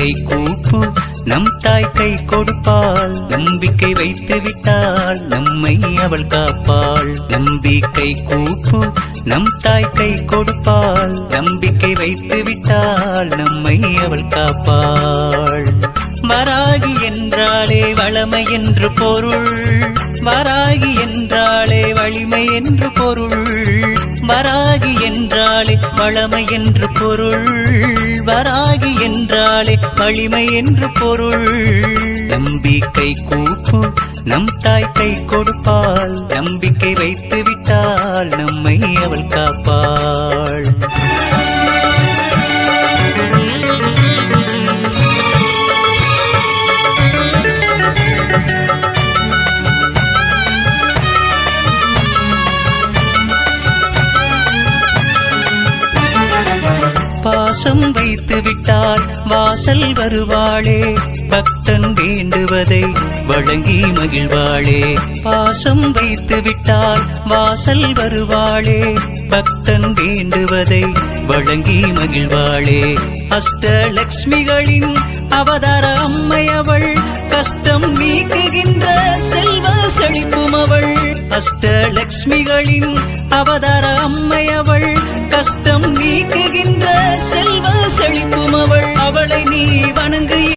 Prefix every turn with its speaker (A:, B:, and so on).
A: கை கூப்பு நம் தாய் கை கொடுப்பாள். நம்பிக்கை வைத்து விட்டாள் நம்மை அவள் காப்பாள். நம்பிக்கை கூப்பு நம் தாய் கை கொடுப்பாள். நம்பிக்கை வைத்து விட்டாள் நம்மை அவள் காப்பாள். வராகி என்றாலே வளமை என்று பொருள். வராகி என்றாலே வலிமை என்று பொருள். வராகி என்றாலே வளமை என்று பொருள். வராகி என்றாலே வலிமை என்று பொருள். நம்பிக்கை கூப்பு நம் தாய் கை கொடுப்பாள். நம்பிக்கை வைத்து விட்டாள் நம்மை அவள் காப்பாள். பாசம் வைத்து விட்டால் வாசல் வருவாளே. பக்தன் வேண்டுவதை வழங்கி மகிழ்வாளே. பாசம் வைத்து விட்டால் வாசல் வருவாளே. பக்தன் வேண்டுவதை வழங்கி மகிழ்வாளே. அஷ்டலக்ஷ்மிகளின் அவதார அம்மை அவள். கஷ்டம் நீக்குகின்ற செல்வ செழிப்பும் அவள். அஷ்டலக்ஷ்மிகளின் அவதார அம்மை அவள். கஷ்டம் நீக்குகின்ற செல்வ செழிப்பும் அவள். அவளை நீ வணங்கு.